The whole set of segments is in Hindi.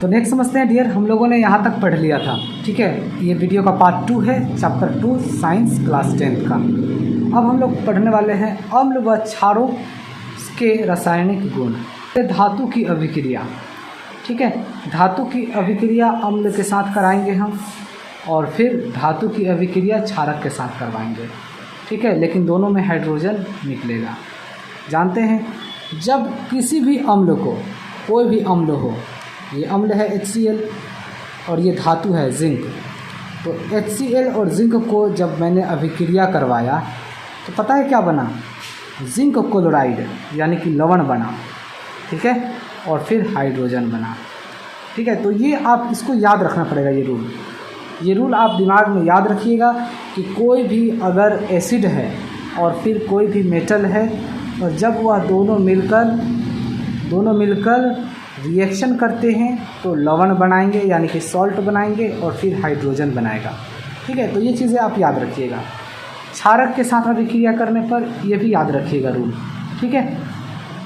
तो नेक्स्ट समझते हैं डियर, हम लोगों ने यहाँ तक पढ़ लिया था। ठीक है, ये वीडियो का पार्ट 2 है, चैप्टर 2 साइंस क्लास 10 का। अब हम लोग पढ़ने वाले हैं अम्ल व क्षारों के रासायनिक गुण, धातु की अभिक्रिया। ठीक है, धातु की अभिक्रिया अम्ल के साथ कराएंगे हम, और फिर धातु की अभिक्रिया क्षारक के साथ करवाएंगे। ठीक है, लेकिन दोनों में हाइड्रोजन निकलेगा। जानते हैं, जब किसी भी अम्ल को, कोई भी अम्ल हो, ये अम्ल है HCl और ये धातु है जिंक, तो HCl और जिंक को जब मैंने अभिक्रिया करवाया तो पता है क्या बना? जिंक क्लोराइड यानी कि लवण बना। ठीक है, और फिर हाइड्रोजन बना। ठीक है, तो ये आप इसको याद रखना पड़ेगा। ये रूल आप दिमाग में याद रखिएगा कि कोई भी अगर एसिड है और फिर कोई भी मेटल है, और जब वह दोनों मिलकर रिएक्शन करते हैं तो लवण बनाएंगे यानी कि सॉल्ट बनाएंगे, और फिर हाइड्रोजन बनाएगा। ठीक है, तो ये चीज़ें आप याद रखिएगा। क्षारक के साथ अभिक्रिया करने पर ये भी याद रखिएगा रूल। ठीक है,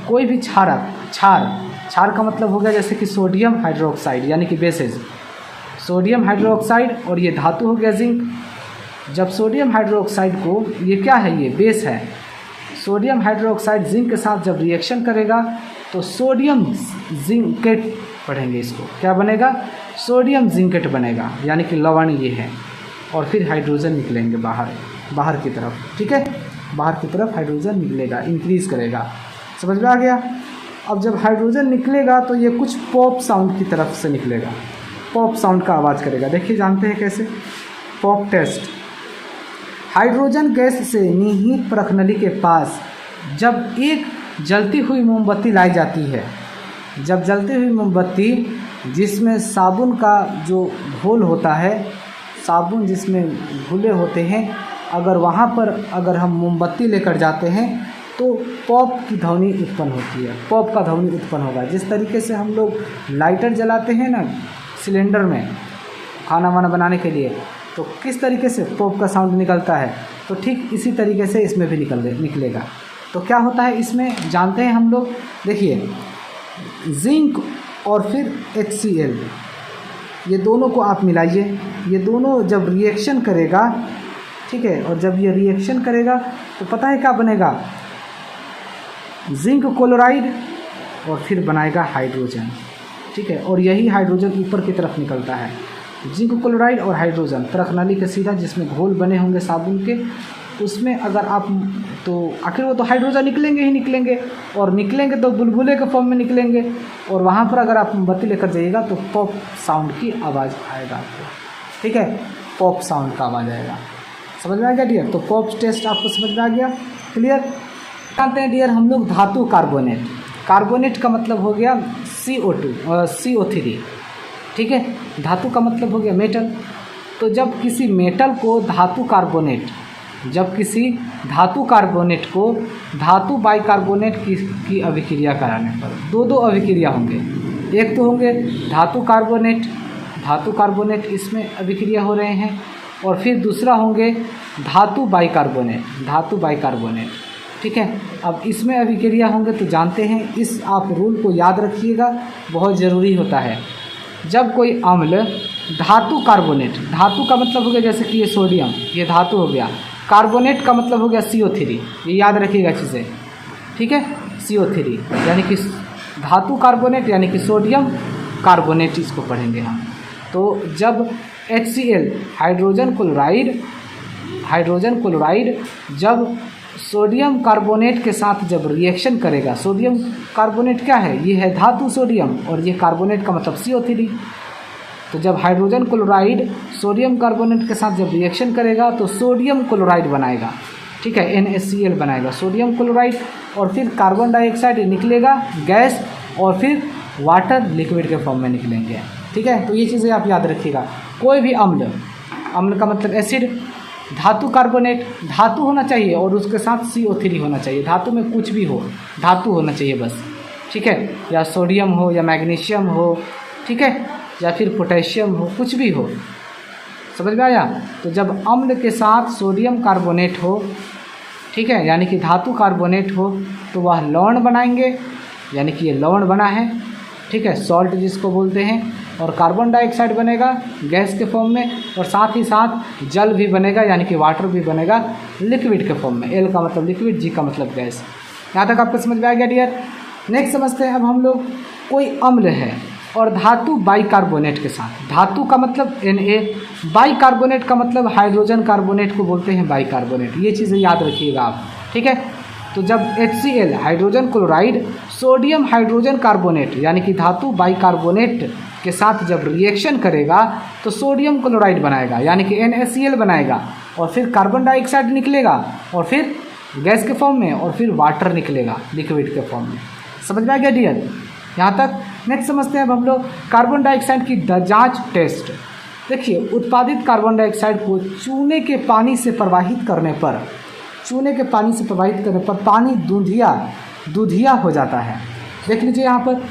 कोई भी क्षार का मतलब हो गया जैसे कि सोडियम हाइड्रोक्साइड यानी कि बेसेज, सोडियम हाइड्रोक्साइड, और ये धातु हो गया जिंक। जब सोडियम हाइड्रोक्साइड को, ये क्या है, ये बेस है, सोडियम हाइड्रोक्साइड जिंक के साथ जब रिएक्शन करेगा तो सोडियम जिंकेट पढ़ेंगे इसको, क्या बनेगा? सोडियम जिंकेट बनेगा यानी कि लवण ये है, और फिर हाइड्रोजन निकलेंगे बाहर की तरफ। ठीक है, बाहर की तरफ हाइड्रोजन निकलेगा, इंक्रीज करेगा। समझ में आ गया? अब जब हाइड्रोजन निकलेगा तो ये कुछ पॉप साउंड की तरफ से निकलेगा, पॉप साउंड का आवाज़ करेगा। देखिए, जानते हैं कैसे? Pop test. हाइड्रोजन गैस से निहित परखनली के पास जब एक जलती हुई मोमबत्ती लाई जाती है, जब जलती हुई मोमबत्ती जिसमें साबुन का जो घोल होता है, साबुन जिसमें घुले होते हैं, अगर वहाँ पर अगर हम मोमबत्ती लेकर जाते हैं तो पॉप की ध्वनि उत्पन्न होती है, पॉप का ध्वनि उत्पन्न होगा। जिस तरीके से हम लोग लाइटर जलाते हैं ना सिलेंडर में खाना वाना बनाने के लिए, तो किस तरीके से पॉप का साउंड निकलता है, तो ठीक इसी तरीके से इसमें भी निकलेगा। तो क्या होता है इसमें, जानते हैं हम लोग। देखिए, जिंक और फिर HCl, ये दोनों को आप मिलाइए, ये दोनों जब रिएक्शन करेगा, ठीक है, और जब ये रिएक्शन करेगा तो पता है क्या बनेगा? जिंक क्लोराइड, और फिर बनाएगा हाइड्रोजन। ठीक है, और यही हाइड्रोजन ऊपर की तरफ निकलता है। जिंक क्लोराइड और हाइड्रोजन परखनली के सीधा जिसमें घोल बने होंगे साबुन के, उसमें अगर आप, तो आखिर वो तो हाइड्रोजन निकलेंगे ही निकलेंगे, और निकलेंगे तो बुलबुले के फॉर्म में निकलेंगे, और वहाँ पर अगर आप मोमबत्ती लेकर जाइएगा तो पॉप साउंड की आवाज़ आएगा आपको। ठीक है, पॉप साउंड का आवाज़ आएगा। समझ में आ गया डियर? तो पॉप टेस्ट आपको समझ में आ गया, क्लियर? जानते हैं डियर हम लोग धातु कार्बोनेट। कार्बोनेट का मतलब हो गया CO2 ठीक है, धातु का मतलब हो गया मेटल। तो जब किसी मेटल को धातु कार्बोनेट को धातु बाइकार्बोनेट की अभिक्रिया कराने पर दो अभिक्रिया होंगे। एक तो होंगे धातु कार्बोनेट इसमें अभिक्रिया हो रहे हैं, और फिर दूसरा होंगे धातु बाइकार्बोनेट। ठीक है, अब इसमें अभिक्रिया होंगे तो जानते हैं, इस आप रूल को याद रखिएगा, बहुत ज़रूरी होता है। जब कोई अम्ल धातु का मतलब हो गया जैसे कि ये सोडियम, ये धातु हो गया, कार्बोनेट का मतलब हो गया CO3, ये याद रखिएगा चीज़ें। ठीक है, CO3 यानी कि धातु कार्बोनेट यानी कि सोडियम कार्बोनेट, इसको पढ़ेंगे हम। तो जब HCl हाइड्रोजन क्लोराइड जब सोडियम कार्बोनेट के साथ जब रिएक्शन करेगा, सोडियम कार्बोनेट क्या है, ये है धातु सोडियम, और ये कार्बोनेट का मतलब CO3। तो जब हाइड्रोजन क्लोराइड सोडियम कार्बोनेट के साथ जब रिएक्शन करेगा तो सोडियम क्लोराइड बनाएगा। ठीक है, NaCl बनाएगा, सोडियम क्लोराइड, और फिर कार्बन डाइऑक्साइड निकलेगा गैस, और फिर वाटर लिक्विड के फॉर्म में निकलेंगे। ठीक है, तो ये चीज़ें आप याद रखिएगा। कोई भी अम्ल का मतलब एसिड, धातु कार्बोनेट, धातु होना चाहिए और उसके साथ CO3 होना चाहिए। धातु में कुछ भी हो, धातु होना चाहिए बस। ठीक है, या सोडियम हो या मैग्नीशियम हो, ठीक है, या फिर पोटेशियम हो, कुछ भी हो। समझ में आया? तो जब अम्ल के साथ सोडियम कार्बोनेट हो, ठीक है, यानी कि धातु कार्बोनेट हो, तो वह लवण बनाएंगे, यानी कि ये लवण बना है। ठीक है, सॉल्ट जिसको बोलते हैं, और कार्बन डाइऑक्साइड बनेगा गैस के फॉर्म में, और साथ ही साथ जल भी बनेगा यानी कि वाटर भी बनेगा लिक्विड के फॉर्म में। एल का मतलब लिक्विड, जी का मतलब गैस। यहाँ तक आपको समझ में आ गया डियर। नेक्स्ट समझते हैं अब हम लोग, कोई अम्ल है और धातु बाइकार्बोनेट के साथ, धातु का मतलब Na, बाइकार्बोनेट का मतलब हाइड्रोजन कार्बोनेट को बोलते हैं बाइकार्बोनेट। ये चीज़ें याद रखिएगा आप, ठीक है। तो जब HCl hydrogen chloride sodium hydrogen carbonate यानी कि धातु बाइकार्बोनेट के साथ जब रिएक्शन करेगा तो सोडियम क्लोराइड बनाएगा यानी कि NaCl बनाएगा, और फिर कार्बन डाइऑक्साइड निकलेगा, और फिर गैस के फॉर्म में, और फिर वाटर निकलेगा लिक्विड के फॉर्म में। समझ में आ गया डियर यहाँ तक। नेक्स्ट समझते हैं अब हम लोग कार्बन डाइऑक्साइड की जांच टेस्ट। देखिए, उत्पादित कार्बन डाइऑक्साइड को चूने के पानी से प्रवाहित करने पर, चूने के पानी से प्रवाहित करने पर पानी दूधिया हो जाता है। देख लीजिए यहाँ पर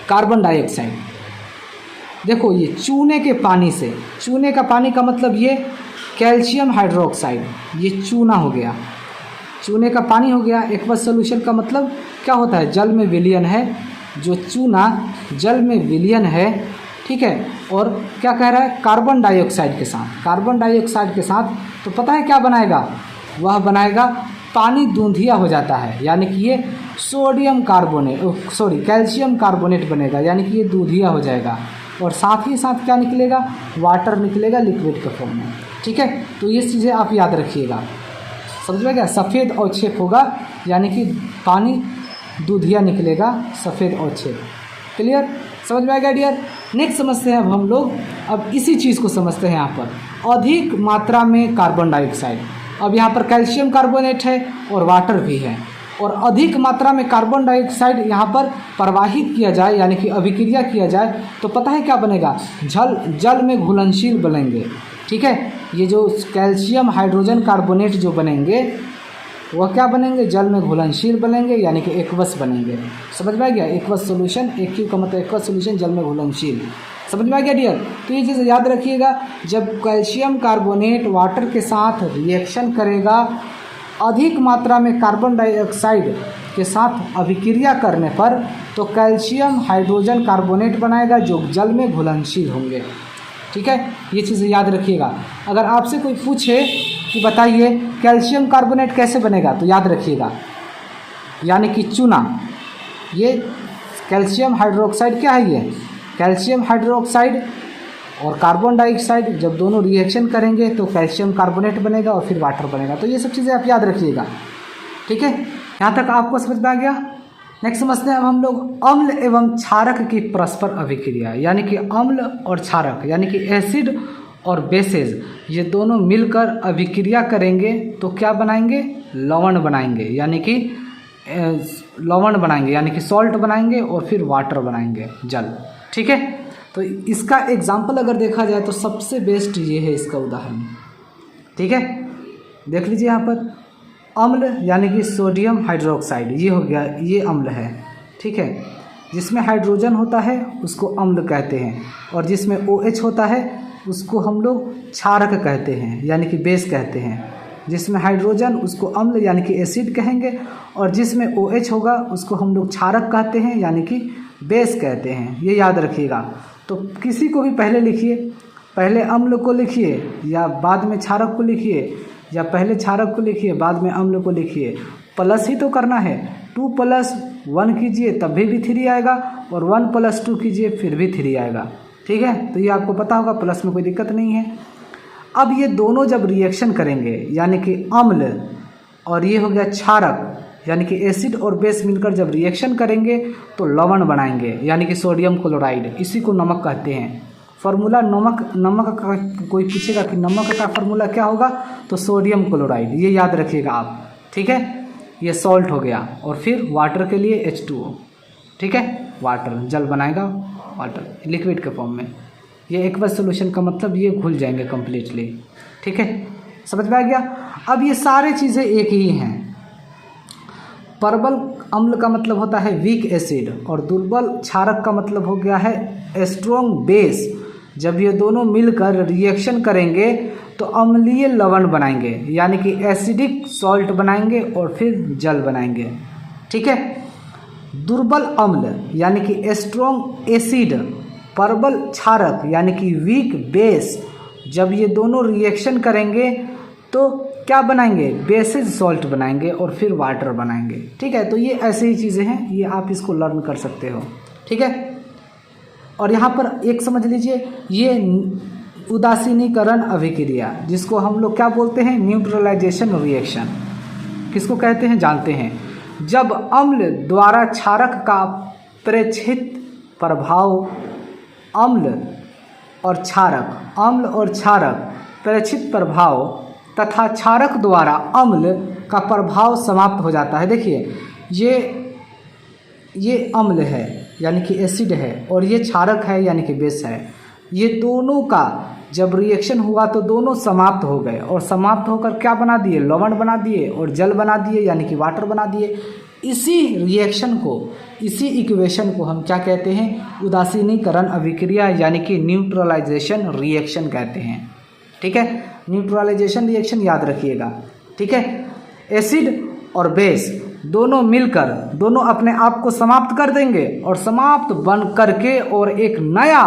कार्बन डाइऑक्साइड, देखो ये चूने के पानी से, चूने का पानी का मतलब ये कैल्शियम हाइड्रोक्साइड, ये चूना हो गया, चूने का पानी हो गया। एक्वस सोल्यूशन का मतलब क्या होता है, जल में विलयन है, जो चूना जल में विलयन है, ठीक है। और क्या कह रहा है, कार्बन डाइऑक्साइड के साथ, कार्बन डाइऑक्साइड के साथ तो पता है क्या बनाएगा, वह बनाएगा पानी दूधिया हो जाता है यानी कि ये सोडियम कार्बोनेट, कैल्शियम कार्बोनेट बनेगा यानी कि ये दूधिया हो जाएगा, और साथ ही साथ क्या निकलेगा, वाटर निकलेगा लिक्विड के फॉर्म में, ठीक है। तो ये चीज़ें आप याद रखिएगा, समझ में गया। सफ़ेद अवक्षेप होगा यानी कि पानी दूधिया निकलेगा, सफ़ेद अवक्षेप। क्लियर, समझ में आ गया डियर। नेक्स्ट समझते हैं अब हम लोग, अब इसी चीज़ को समझते हैं यहाँ पर, अधिक मात्रा में कार्बन डाइऑक्साइड। अब यहाँ पर कैल्शियम कार्बोनेट है और वाटर भी है, और अधिक मात्रा में कार्बन डाइऑक्साइड यहाँ पर प्रवाहित किया जाए यानी कि अभिक्रिया किया जाए तो पता है क्या बनेगा, जल में घुलनशील बनेंगे, ठीक है। ये जो कैल्शियम हाइड्रोजन कार्बोनेट जो बनेंगे वह क्या बनेंगे, जल में घुलनशील बनेंगे यानी कि एक्वस बनेंगे। समझ में आ गया, एक्वस सोल्यूशन, AQ का मतलब एक्वस सोल्यूशन, जल में घुलनशील। समझ में आ गया डियर। तो ये चीज़ याद रखिएगा, जब कैल्शियम कार्बोनेट वाटर के साथ रिएक्शन करेगा, अधिक मात्रा में कार्बन डाइऑक्साइड के साथ अभिक्रिया करने पर तो कैल्शियम हाइड्रोजन कार्बोनेट बनाएगा जो जल में घुलनशील होंगे, ठीक है। ये चीज़ें याद रखिएगा। अगर आपसे कोई पूछे कि बताइए कैल्शियम कार्बोनेट कैसे बनेगा, तो याद रखिएगा यानी कि चूना, ये कैल्शियम हाइड्रोक्साइड क्या है, ये कैल्शियम हाइड्रोक्साइड और कार्बन डाइऑक्साइड जब दोनों रिएक्शन करेंगे तो कैल्शियम कार्बोनेट बनेगा और फिर वाटर बनेगा। तो ये सब चीज़ें आप याद रखिएगा, ठीक है। यहाँ तक आपको समझ में आ गया। नेक्स्ट समझते हैं अब हम लोग अम्ल एवं क्षारक की परस्पर अभिक्रिया, यानी कि अम्ल और क्षारक यानी कि एसिड और बेसेज, ये दोनों मिलकर अभिक्रिया करेंगे तो क्या बनाएंगे, लवण बनाएंगे यानी कि लवण बनाएंगे यानी कि सॉल्ट बनाएंगे, और फिर वाटर बनाएंगे, जल, ठीक है। तो इसका एग्जाम्पल अगर देखा जाए तो सबसे बेस्ट ये है इसका उदाहरण, ठीक है। देख लीजिए यहाँ पर अम्ल यानी कि सोडियम हाइड्रोक्साइड, ये हो गया, ये अम्ल है, ठीक है। जिसमें हाइड्रोजन होता है उसको अम्ल कहते हैं, और जिसमें OH होता है उसको हम लोग क्षारक कहते हैं यानी कि बेस कहते हैं। जिसमें हाइड्रोजन उसको अम्ल यानी कि एसिड कहेंगे, और जिसमें OH होगा उसको हम लोग क्षारक कहते हैं यानी कि बेस कहते हैं। ये याद रखिएगा। तो किसी को भी पहले लिखिए, पहले अम्ल को लिखिए या बाद में क्षारक को लिखिए, या पहले क्षारक को लिखिए बाद में अम्ल को लिखिए, प्लस ही तो करना है। 2+1 कीजिए तब भी 3 आएगा, और 1+2 कीजिए फिर भी 3 आएगा, ठीक है। तो ये आपको पता होगा, प्लस में कोई दिक्कत नहीं है। अब ये दोनों जब रिएक्शन करेंगे यानी कि अम्ल और ये हो गया क्षारक यानी कि एसिड और बेस मिलकर जब रिएक्शन करेंगे तो लवण बनाएंगे यानी कि सोडियम क्लोराइड, इसी को नमक कहते हैं। फार्मूला नमक का कोई पूछेगा कि नमक का फार्मूला क्या होगा, तो सोडियम क्लोराइड, ये याद रखिएगा आप, ठीक है। ये सॉल्ट हो गया, और फिर वाटर के लिए H2O, ठीक है, वाटर, जल बनाएगा, वाटर लिक्विड के फॉर्म में। ये एक्वस सोल्यूशन का मतलब ये घुल जाएंगे कम्प्लीटली, ठीक है, समझ में आ गया। अब ये सारे चीज़ें एक ही हैं। प्रबल अम्ल का मतलब होता है वीक एसिड, और दुर्बल क्षारक का मतलब हो गया है स्ट्रॉन्ग बेस। जब ये दोनों मिलकर रिएक्शन करेंगे तो अम्लीय लवण बनाएंगे यानी कि एसिडिक सॉल्ट बनाएंगे और फिर जल बनाएंगे, ठीक है। दुर्बल अम्ल यानी कि स्ट्रॉन्ग एसिड प्रबल क्षारक यानी कि वीक बेस, जब ये दोनों रिएक्शन करेंगे तो क्या बनाएंगे, बेसिस सॉल्ट बनाएंगे और फिर वाटर बनाएंगे। ठीक है, तो ये ऐसे ही चीज़ें हैं, ये आप इसको लर्न कर सकते हो। ठीक है, और यहाँ पर एक समझ लीजिए, ये उदासीनीकरण अभिक्रिया जिसको हम लोग क्या बोलते हैं, न्यूट्रलाइजेशन रिएक्शन, किसको कहते हैं जानते हैं। जब अम्ल द्वारा क्षारक का प्रेक्षित प्रभाव, अम्ल और क्षारक प्रेक्षित प्रभाव तथा क्षारक द्वारा अम्ल का प्रभाव समाप्त हो जाता है। देखिए ये अम्ल है यानी कि एसिड है और ये क्षारक है यानी कि बेस है। ये दोनों का जब रिएक्शन हुआ तो दोनों समाप्त हो गए और समाप्त होकर क्या बना दिए, लवण बना दिए और जल बना दिए यानी कि वाटर बना दिए। इसी रिएक्शन को, इसी इक्वेशन को हम क्या कहते हैं, उदासीनीकरण अभिक्रिया यानी कि न्यूट्रलाइजेशन रिएक्शन कहते हैं। ठीक है, न्यूट्रलाइजेशन रिएक्शन याद रखिएगा। ठीक है, एसिड और बेस दोनों मिलकर दोनों अपने आप को समाप्त कर देंगे और समाप्त बन करके और एक नया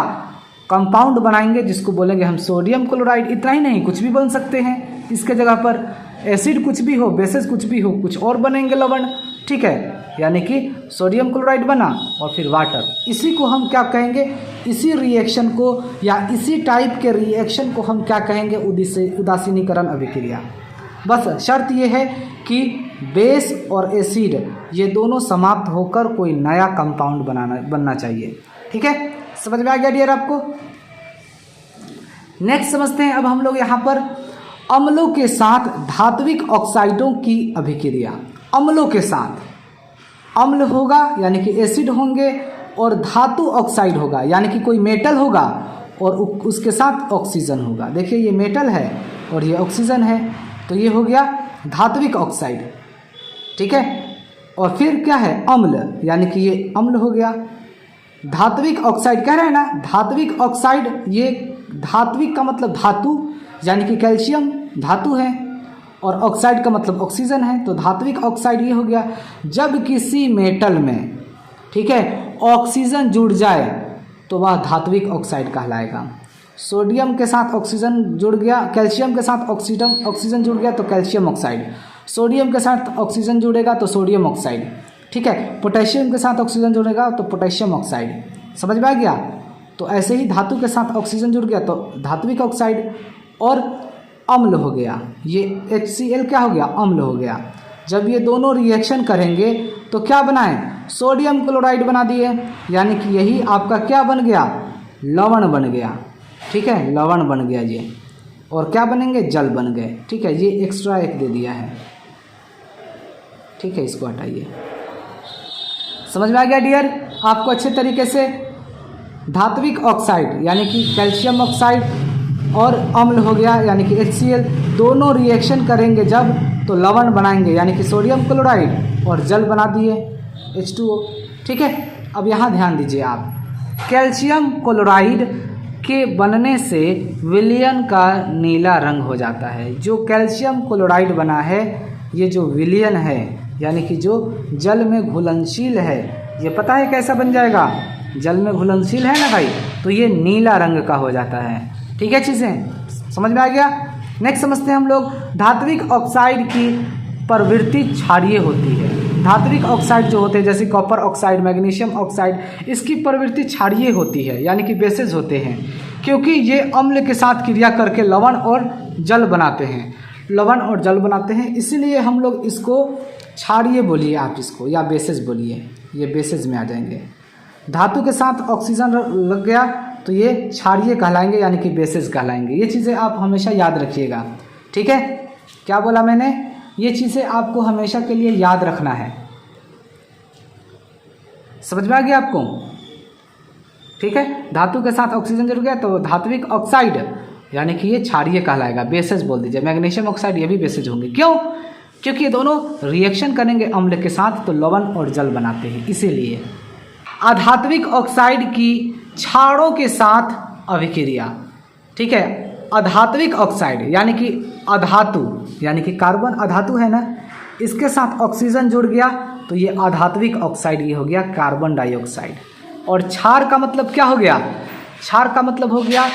कंपाउंड बनाएंगे जिसको बोलेंगे हम सोडियम क्लोराइड। इतना ही नहीं, कुछ भी बन सकते हैं इसके जगह पर, एसिड कुछ भी हो, बेसिस कुछ भी हो, कुछ और बनेंगे लवण। ठीक है, यानी कि सोडियम क्लोराइड बना और फिर वाटर। इसी को हम क्या कहेंगे, इसी रिएक्शन को या इसी टाइप के रिएक्शन को हम क्या कहेंगे, उदासीनीकरण अभिक्रिया। बस शर्त ये है कि बेस और एसिड ये दोनों समाप्त होकर कोई नया कंपाउंड बनना चाहिए। ठीक है, समझ में आ गया डियर आपको। नेक्स्ट समझते हैं अब हम लोग यहाँ पर अम्लों के साथ धात्विक ऑक्साइडों की अभिक्रिया। अम्लों के साथ, अम्ल होगा यानी कि एसिड होंगे और धातु ऑक्साइड होगा यानी कि कोई मेटल होगा और उसके साथ ऑक्सीजन होगा। देखिए ये मेटल है और ये ऑक्सीजन है, तो ये हो गया धात्विक ऑक्साइड। ठीक है, और फिर क्या है, अम्ल यानी कि ये अम्ल हो गया। धात्विक ऑक्साइड कह रहे हैं ना, धात्विक ऑक्साइड, ये धात्विक का मतलब धातु यानी कि कैल्शियम धातु है और ऑक्साइड का मतलब ऑक्सीजन है, तो धात्विक ऑक्साइड ये हो गया। जब किसी मेटल में, ठीक है, ऑक्सीजन जुड़ जाए तो वह धात्विक ऑक्साइड कहलाएगा। सोडियम के साथ ऑक्सीजन जुड़ गया, कैल्शियम के साथ ऑक्सीजन जुड़ गया तो कैल्शियम ऑक्साइड, सोडियम के साथ ऑक्सीजन जुड़ेगा तो सोडियम ऑक्साइड। ठीक है, पोटेशियम के साथ ऑक्सीजन जुड़ेगा तो पोटेशियम ऑक्साइड। समझ में आ गया। तो ऐसे ही धातु के साथ ऑक्सीजन जुड़ गया तो धात्विक ऑक्साइड। और अम्ल हो गया, ये HCl क्या हो गया, अम्ल हो गया। जब ये दोनों रिएक्शन करेंगे तो क्या बनाएं, सोडियम क्लोराइड बना दिए यानी कि यही आपका क्या बन गया, लवण बन गया। ठीक है, लवण बन गया ये, और क्या बनेंगे, जल बन गए। ठीक है, ये एक्स्ट्रा एक दे दिया है। ठीक है, इसको हटाइए। समझ में आ गया डियर आपको अच्छे तरीके से। धात्विक ऑक्साइड यानी कि कैल्शियम ऑक्साइड और अम्ल हो गया यानी कि HCl, दोनों रिएक्शन करेंगे जब तो लवण बनाएंगे यानी कि सोडियम क्लोराइड और जल बना दिए H2O। ठीक है, अब यहाँ ध्यान दीजिए आप, कैल्शियम क्लोराइड के बनने से विलयन का नीला रंग हो जाता है। जो कैल्शियम क्लोराइड बना है, ये जो विलयन है यानी कि जो जल में घुलनशील है, ये पता है कैसा बन जाएगा, जल में घुलनशील है ना भाई, तो ये नीला रंग का हो जाता है। ठीक है, चीज़ें समझ में आ गया। नेक्स्ट समझते हैं हम लोग, धात्विक ऑक्साइड की प्रवृत्ति क्षारीय होती है। धात्विक ऑक्साइड जो होते हैं जैसे कॉपर ऑक्साइड, मैग्नीशियम ऑक्साइड, इसकी प्रवृत्ति क्षारीय होती है यानी कि बेसेज होते हैं, क्योंकि ये अम्ल के साथ क्रिया करके लवण और जल बनाते हैं, लवण और जल बनाते हैं, इसीलिए हम लोग इसको क्षारीय बोलिए आप इसको, या बेसेज बोलिए, ये बेसेज में आ जाएंगे। धातु के साथ ऑक्सीजन लग गया तो ये क्षारीय कहलाएंगे यानी कि बेसेज कहलाएंगे। ये चीज़ें आप हमेशा याद रखिएगा। ठीक है, क्या बोला मैंने, ये चीज़ें आपको हमेशा के लिए याद रखना है। समझ में आ गया आपको। ठीक है, धातु के साथ ऑक्सीजन जुड़ गया तो धात्विक ऑक्साइड यानी कि ये क्षारीय कहलाएगा, बेसेज बोल दीजिए। मैग्नीशियम ऑक्साइड ये भी बेसेज होंगे। क्यों, क्योंकि ये दोनों रिएक्शन करेंगे अम्ल के साथ तो लवण और जल बनाते हैं, इसीलिए। अधात्विक ऑक्साइड की क्षारों के साथ अभिक्रिया। ठीक है, अधात्विक ऑक्साइड यानी कि अधातु यानी कि कार्बन अधातु है ना, इसके साथ ऑक्सीजन जुड़ गया तो ये अधात्विक ऑक्साइड, ये हो गया कार्बन डाइऑक्साइड। और क्षार का मतलब क्या हो गया, क्षार का मतलब हो गया,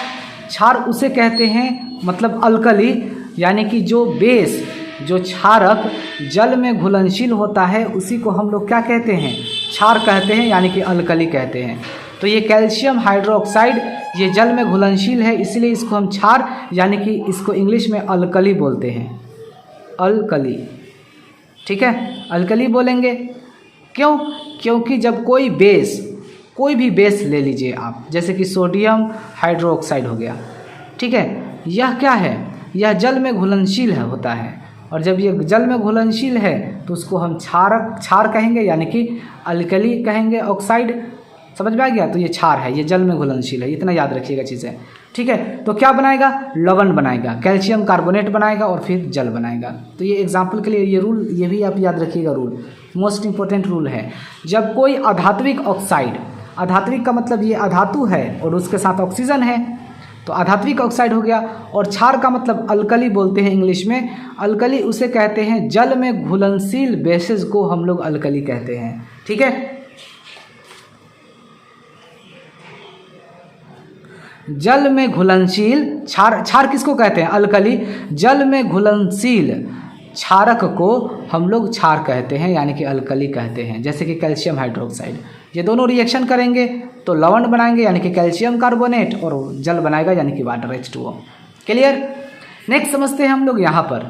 क्षार उसे कहते हैं मतलब अल्कली, यानी कि जो बेस, जो क्षारक जल में घुलनशील होता है उसी को हम लोग क्या कहते हैं, क्षार कहते हैं, यानी कि अल्कली कहते हैं। तो ये कैल्शियम हाइड्रोक्साइड ये जल में घुलनशील है, इसलिए इसको हम क्षार यानी कि इसको इंग्लिश में अल्कली बोलते हैं, अल्कली। ठीक है, अल्कली बोलेंगे। क्यों? क्योंकि जब कोई भी बेस ले लीजिए आप, जैसे कि सोडियम हाइड्रोक्साइड हो गया, ठीक है, यह क्या है, यह जल में घुलनशील होता है, और जब ये जल में घुलनशील है तो उसको हम क्षार कहेंगे, यानी कि अल्कली कहेंगे, ऑक्साइड। समझ में आ गया? तो ये क्षार है, ये जल में घुलनशील है, इतना याद रखिएगा चीज़ें। ठीक है, तो क्या बनाएगा, लवण बनाएगा, कैल्शियम कार्बोनेट बनाएगा और फिर जल बनाएगा। तो ये एग्जाम्पल के लिए ये रूल, ये भी आप याद रखिएगा, रूल मोस्ट इंपॉर्टेंट रूल है। जब कोई अधात्विक ऑक्साइड, अधात्विक का मतलब ये अधातु है और उसके साथ ऑक्सीजन है, तो अधात्विक ऑक्साइड हो गया। और क्षार का मतलब अल्कली बोलते हैं इंग्लिश में, अल्कली उसे कहते हैं जल में घुलनशील बेसिस को हम लोग अल्कली कहते हैं। ठीक है, जल में घुलनशील क्षार किसको कहते हैं, अल्कली। जल में घुलनशील क्षारक को हम लोग क्षार कहते हैं, यानी कि अल्कली कहते हैं। जैसे कि कैल्शियम हाइड्रोक्साइड, ये दोनों रिएक्शन करेंगे तो लवण बनाएंगे, यानी कि कैल्शियम कार्बोनेट, और जल बनाएगा, यानी कि वाटर H2O। क्लियर? नेक्स्ट समझते हैं हम लोग यहाँ पर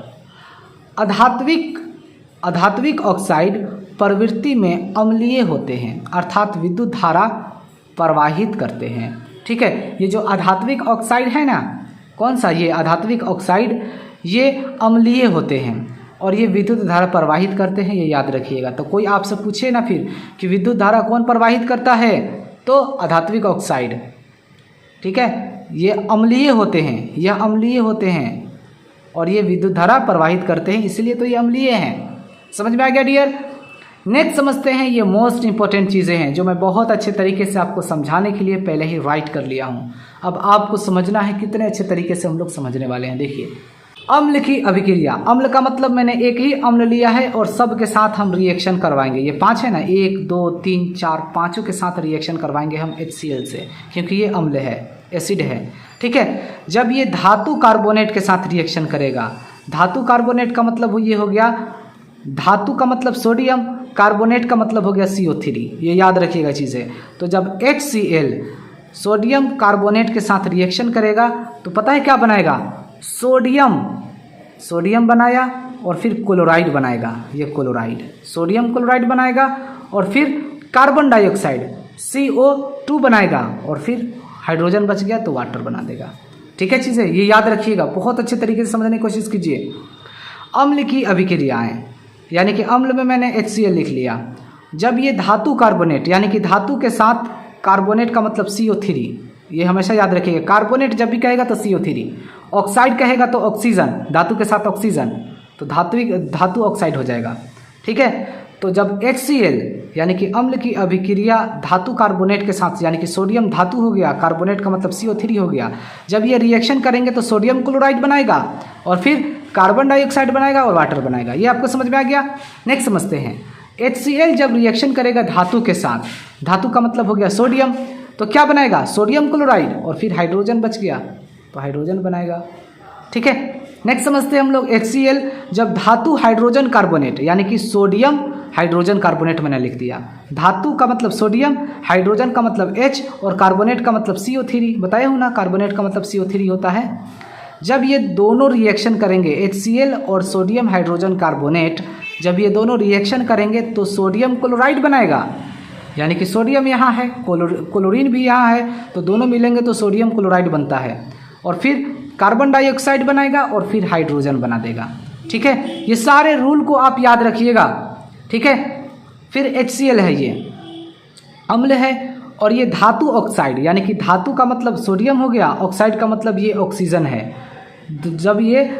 अधात्विक ऑक्साइड प्रवृत्ति में अम्लीय होते हैं, अर्थात विद्युत धारा प्रवाहित करते हैं। ठीक है, ये जो अधात्विक ऑक्साइड है ना, कौन सा, ये अधात्विक ऑक्साइड ये अम्लीय होते हैं और ये विद्युत धारा प्रवाहित करते हैं, ये याद रखिएगा। तो कोई आपसे पूछे ना फिर कि विद्युत धारा कौन प्रवाहित करता है, तो अधात्विक ऑक्साइड। ठीक है, ये अम्लीय होते हैं, यह अम्लीय होते हैं और ये विद्युत धारा प्रवाहित करते हैं, इसलिए तो ये अम्लीय हैं। समझ में आ गया डियर? नेक्स्ट समझते हैं, ये मोस्ट इंपॉर्टेंट चीज़ें हैं जो मैं बहुत अच्छे तरीके से आपको समझाने के लिए पहले ही राइट कर लिया हूँ। अब आपको समझना है कितने अच्छे तरीके से हम लोग समझने वाले हैं। देखिए, अम्ल की अभिक्रिया, अम्ल का मतलब मैंने एक ही अम्ल लिया है और सब के साथ हम रिएक्शन करवाएंगे। ये 5 है ना, 1 2 3 4, पाँचों के साथ रिएक्शन करवाएंगे हम HCl से, क्योंकि ये अम्ल है, एसिड है। ठीक है, जब ये धातु कार्बोनेट के साथ रिएक्शन करेगा, धातु कार्बोनेट का मतलब ये हो गया, धातु का मतलब सोडियम, कार्बोनेट का मतलब हो गया CO3, ये याद रखिएगा चीज़ें। तो जब HCl सोडियम कार्बोनेट के साथ रिएक्शन करेगा तो पता है क्या बनाएगा, सोडियम बनाया और फिर क्लोराइड बनाएगा, ये क्लोराइड, सोडियम क्लोराइड बनाएगा, और फिर कार्बन डाइऑक्साइड CO2 बनाएगा, और फिर हाइड्रोजन बच गया तो वाटर बना देगा। ठीक है चीज़ें, ये याद रखिएगा, बहुत अच्छे तरीके से समझने की कोशिश कीजिए। अम्ल की अभिक्रियाएँ, यानी कि अम्ल में मैंने HCl लिख लिया। जब ये धातु कार्बोनेट, यानी कि धातु के साथ कार्बोनेट का मतलब CO3, ये हमेशा याद रखिएगा। कार्बोनेट जब भी कहेगा तो CO3, ऑक्साइड कहेगा तो ऑक्सीजन, धातु के साथ ऑक्सीजन, तो धातु ऑक्साइड हो जाएगा। ठीक है, तो जब HCl यानी कि अम्ल की अभिक्रिया धातु कार्बोनेट के साथ, यानी कि सोडियम धातु हो गया, कार्बोनेट का मतलब CO3 हो गया, जब ये रिएक्शन करेंगे तो सोडियम क्लोराइड बनाएगा और फिर कार्बन डाइऑक्साइड बनाएगा और वाटर बनाएगा। ये आपको समझ में आ गया? नेक्स्ट समझते हैं, HCl जब रिएक्शन करेगा धातु के साथ, धातु का मतलब हो गया सोडियम, तो क्या बनाएगा, सोडियम क्लोराइड, और फिर हाइड्रोजन बच गया तो हाइड्रोजन बनाएगा। ठीक है, नेक्स्ट समझते हैं हम लोग, HCl जब धातु हाइड्रोजन कार्बोनेट, यानी कि सोडियम हाइड्रोजन कार्बोनेट मैंने लिख दिया, धातु का मतलब सोडियम, हाइड्रोजन का मतलब H और कार्बोनेट का मतलब CO3, बताया हूँ ना, कार्बोनेट का मतलब CO3 होता है। जब ये दोनों रिएक्शन करेंगे, HCl और सोडियम हाइड्रोजन कार्बोनेट, जब ये दोनों रिएक्शन करेंगे तो सोडियम क्लोराइड बनाएगा, यानी कि सोडियम यहाँ है, क्लोरीन भी यहाँ है, तो दोनों मिलेंगे तो सोडियम क्लोराइड बनता है, और फिर कार्बन डाइऑक्साइड बनाएगा और फिर हाइड्रोजन बना देगा। ठीक है, ये सारे रूल को आप याद रखिएगा। ठीक है, फिर HCl है, ये अम्ल है, और ये धातु ऑक्साइड, यानी कि धातु का मतलब सोडियम हो गया, ऑक्साइड का मतलब ये ऑक्सीजन है। जब ये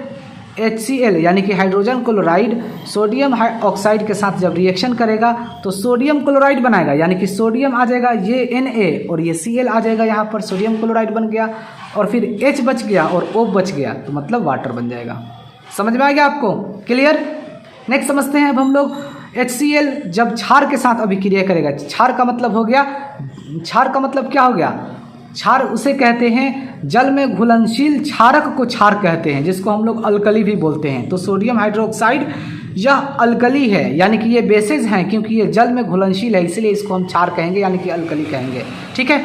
HCl यानी कि हाइड्रोजन क्लोराइड सोडियम ऑक्साइड के साथ जब रिएक्शन करेगा तो सोडियम क्लोराइड बनाएगा, यानी कि सोडियम आ जाएगा, ये Na और ये Cl आ जाएगा, यहाँ पर सोडियम क्लोराइड बन गया, और फिर H बच गया और O बच गया, तो मतलब वाटर बन जाएगा। समझ में आ गया आपको? क्लियर? नेक्स्ट समझते हैं अब हम लोग, HCl जब क्षार के साथ अभिक्रिया करेगा, क्षार का मतलब हो गया, क्षार का मतलब क्या हो गया, क्षार उसे कहते हैं जल में घुलनशील क्षारक को क्षार कहते हैं, जिसको हम लोग अल्कली भी बोलते हैं। तो सोडियम हाइड्रोक्साइड यह अल्कली है, यानी कि ये बेसेज हैं, क्योंकि ये जल में घुलनशील है इसलिए इसको हम क्षार कहेंगे, यानी कि अल्कली कहेंगे। ठीक है,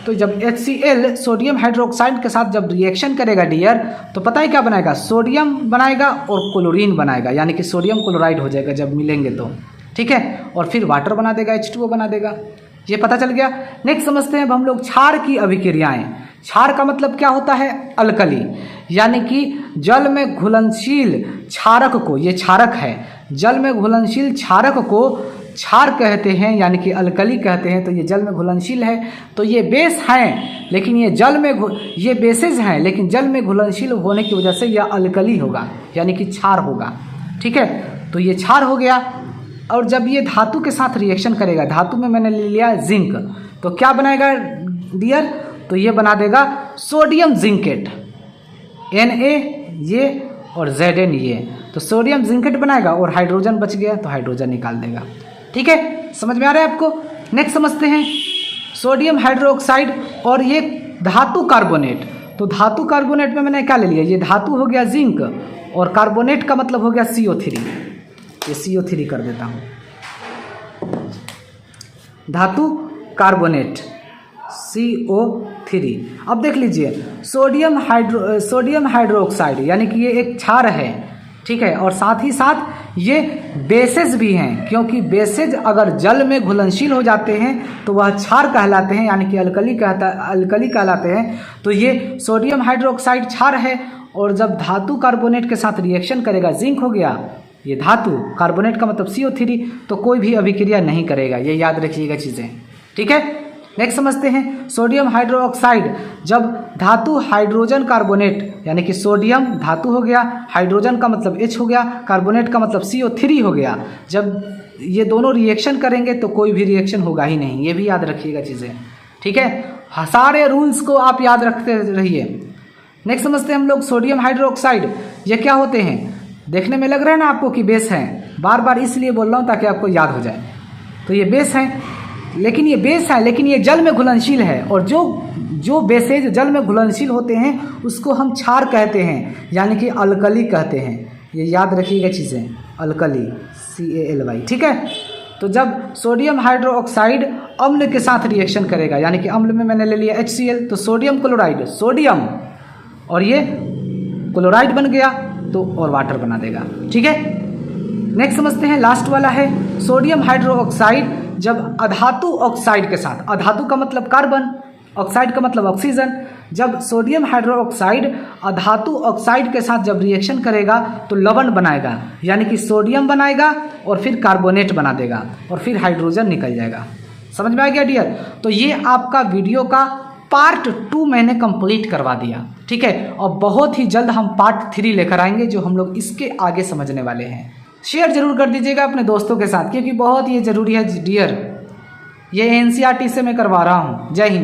तो जब HCl सोडियम हाइड्रोक्साइड के साथ जब रिएक्शन करेगा डियर, तो पता है क्या बनाएगा, सोडियम बनाएगा और क्लोरीन बनाएगा, यानी कि सोडियम क्लोराइड हो जाएगा जब मिलेंगे तो। ठीक है, और फिर वाटर बना देगा, H2O बना देगा। ये पता चल गया। नेक्स्ट समझते हैं अब हम लोग क्षार की अभिक्रियाएं। क्षार का मतलब क्या होता है, अल्कली, यानी कि जल में घुलनशील क्षारक को, ये क्षारक है, जल में घुलनशील क्षारक को क्षार कहते हैं, यानी कि अल्कली कहते हैं। तो ये जल में घुलनशील है, तो ये बेस हैं, लेकिन ये जल में ये बेसेज हैं, लेकिन जल में घुलनशील होने की वजह से यह अल्कली होगा, यानी कि क्षार होगा। ठीक है, तो ये क्षार हो गया। और जब ये धातु के साथ रिएक्शन करेगा, धातु में मैंने ले लिया जिंक, तो क्या बनाएगा डियर, तो ये बना देगा सोडियम जिंकेट, Na ये और Zn ये, तो सोडियम जिंकेट बनाएगा और हाइड्रोजन बच गया तो हाइड्रोजन निकाल देगा। ठीक है, समझ में आ रहा है आपको। नेक्स्ट समझते हैं सोडियम हाइड्रोक्साइड और ये धातु कार्बोनेट। तो धातु कार्बोनेट में मैंने क्या ले लिया, ये धातु हो गया जिंक और कार्बोनेट का मतलब हो गया CO3, ये CO3 कर देता हूँ, धातु कार्बोनेट CO3। अब देख लीजिए सोडियम हाइड्रोक्साइड, यानी कि ये एक क्षार है। ठीक है, और साथ ही साथ ये बेसेज भी हैं, क्योंकि बेसेज अगर जल में घुलनशील हो जाते हैं तो वह क्षार कहलाते हैं, यानी कि अल्कली कहलाते हैं। तो ये सोडियम हाइड्रोक्साइड क्षार है, और जब धातु कार्बोनेट के साथ रिएक्शन करेगा, जिंक हो गया, ये धातु, कार्बोनेट का मतलब CO3, तो कोई भी अभिक्रिया नहीं करेगा, ये याद रखिएगा चीज़ें। ठीक है, नेक्स्ट समझते हैं सोडियम हाइड्रोक्साइड जब धातु हाइड्रोजन कार्बोनेट, यानी कि सोडियम धातु हो गया, हाइड्रोजन का मतलब H हो गया, कार्बोनेट का मतलब CO3 हो गया, जब ये दोनों रिएक्शन करेंगे तो कोई भी रिएक्शन होगा ही नहीं, ये भी याद रखिएगा चीज़ें। ठीक है, सारे रूल्स को आप याद रखते रहिए। नेक्स्ट समझते हैं हम लोग सोडियम हाइड्रोक्साइड, ये क्या होते हैं, देखने में लग रहा है ना आपको कि बेस हैं, बार बार इसलिए बोल रहा हूँ ताकि आपको याद हो जाए। तो ये बेस हैं, लेकिन ये जल में घुलनशील है, और जो बेसेज जल में घुलनशील होते हैं उसको हम क्षार कहते हैं, यानी कि अल्कली कहते हैं। ये याद रखिएगा चीज़ें, अल्कली CALY। ठीक है, तो जब सोडियम हाइड्रोक्साइड अम्ल के साथ रिएक्शन करेगा, यानी कि अम्ल में मैंने ले लिया HCl, तो सोडियम क्लोराइड, सोडियम और ये क्लोराइड बन गया तो और वाटर बना देगा। ठीक है, नेक्स्ट समझते हैं, लास्ट वाला है सोडियम हाइड्रोक्साइड जब अधातु ऑक्साइड के साथ, अधातु का मतलब कार्बन, ऑक्साइड का मतलब ऑक्सीजन, जब सोडियम हाइड्रोक्साइड अधातु ऑक्साइड के साथ जब रिएक्शन करेगा तो लवण बनाएगा, यानी कि सोडियम बनाएगा और फिर कार्बोनेट बना देगा और फिर हाइड्रोजन निकल जाएगा। समझ में आ गया डियर। तो ये आपका वीडियो का पार्ट 2 मैंने कंप्लीट करवा दिया। ठीक है, और बहुत ही जल्द हम पार्ट 3 लेकर आएंगे जो हम लोग इसके आगे समझने वाले हैं। शेयर जरूर कर दीजिएगा अपने दोस्तों के साथ, क्योंकि बहुत ये ज़रूरी है डियर। ये NCERT से मैं करवा रहा हूँ। जय हिंद।